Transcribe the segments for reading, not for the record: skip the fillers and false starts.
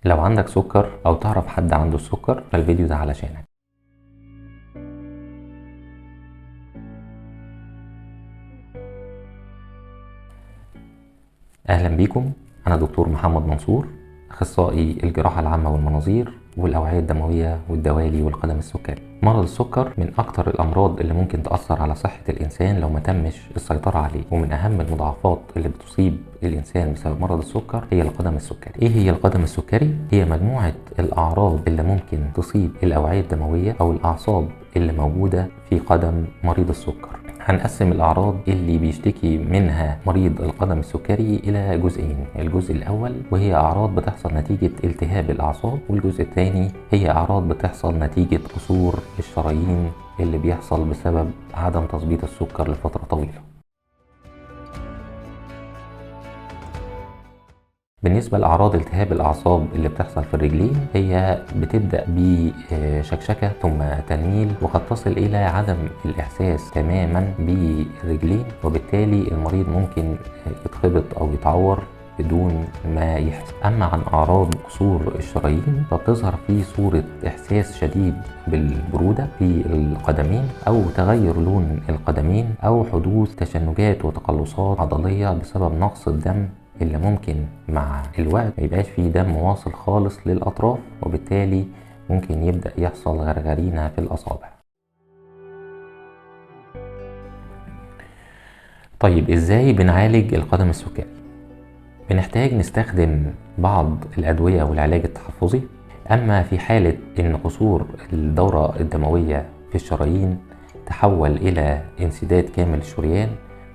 لو عندك سكر او تعرف حد عنده السكر فالفيديو ده علشانك. اهلا بيكم، انا دكتور محمد منصور، اخصائي الجراحة العامة والمناظير والاوعية الدموية والدوالي والقدم السكري. مرض السكر من اكتر الامراض اللي ممكن تأثر على صحة الانسان لو ما تمش السيطرة عليه، ومن اهم المضاعفات اللي بتصيب الانسان بسبب مرض السكر هي القدم السكري. ايه هي القدم السكري؟ هي مجموعة الاعراض اللي ممكن تصيب الاوعية الدموية او الاعصاب اللي موجودة في قدم مريض السكر. هنقسم الأعراض اللي بيشتكي منها مريض القدم السكري إلى جزئين. الجزء الأول وهي أعراض بتحصل نتيجة التهاب الأعصاب، والجزء الثاني هي أعراض بتحصل نتيجة قصور الشرايين اللي بيحصل بسبب عدم تظبيط السكر لفترة طويلة. بالنسبة لأعراض التهاب الأعصاب اللي بتحصل في الرجلين، هي بتبدأ بشكشكة ثم تنميل، وقد تصل إلى عدم الإحساس تماما بالرجلين، وبالتالي المريض ممكن يتخبط أو يتعور بدون ما يحس. أما عن أعراض قصور الشرايين فبتظهر في صورة إحساس شديد بالبرودة في القدمين، أو تغير لون القدمين، أو حدوث تشنجات وتقلصات عضلية بسبب نقص الدم اللي ممكن مع الوقت ما يبقاش فيه دم واصل خالص للأطراف، وبالتالي ممكن يبدأ يحصل غرغرينة في الأصابع. طيب إزاي بنعالج القدم السكري؟ بنحتاج نستخدم بعض الأدوية والعلاج التحفظي. أما في حالة إن قصور الدورة الدموية في الشرايين تحول إلى انسداد كامل الشريان،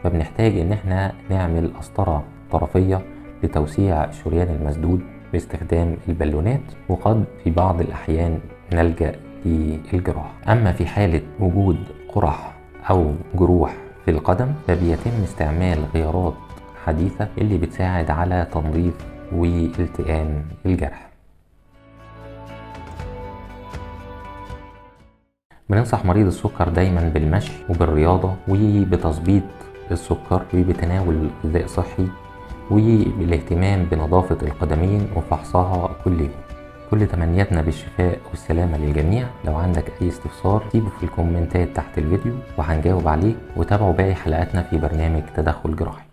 فبنحتاج إن احنا نعمل قسطرة طرفية لتوسيع الشريان المسدود باستخدام البالونات، وقد في بعض الأحيان نلجأ للجراحة. أما في حالة وجود قرح أو جروح في القدم فبيتم استعمال غيارات حديثة اللي بتساعد على تنظيف والتئام الجرح. بننصح مريض السكر دايما بالمشي وبالرياضة وبتظبيط السكر وبتناول غذاء صحي وبالاهتمام بنظافة القدمين وفحصها كل يوم. كل تمنياتنا بالشفاء والسلامة للجميع. لو عندك أي استفسار سيبه في الكومنتات تحت الفيديو وهنجاوب عليه، وتابعوا باقي حلقاتنا في برنامج تدخل جراحي.